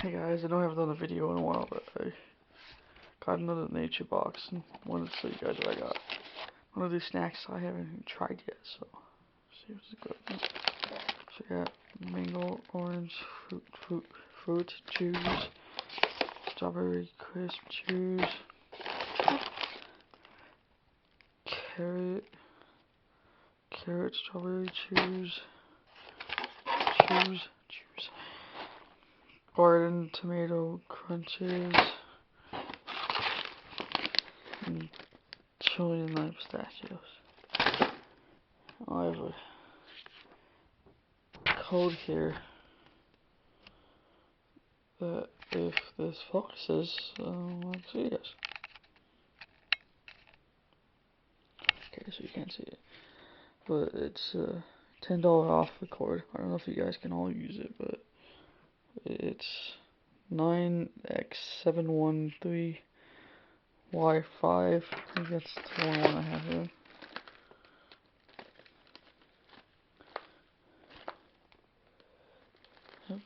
Hey guys, I know I haven't done a video in a while, but I got another nature box and wanted to show you guys what I got. One of these snacks I haven't even tried yet, so see what's good. So I got mango, orange, fruit juice, strawberry crisp juice, carrot strawberry juice, garden tomato crunches, and chili and lime pistachios. I have a code here that if this focuses, let's see this. Okay, so you can't see it, but it's $10 off the cord. I don't know if you guys can all use it, but it's 9X713Y5. I think that's the one I have here. Yep.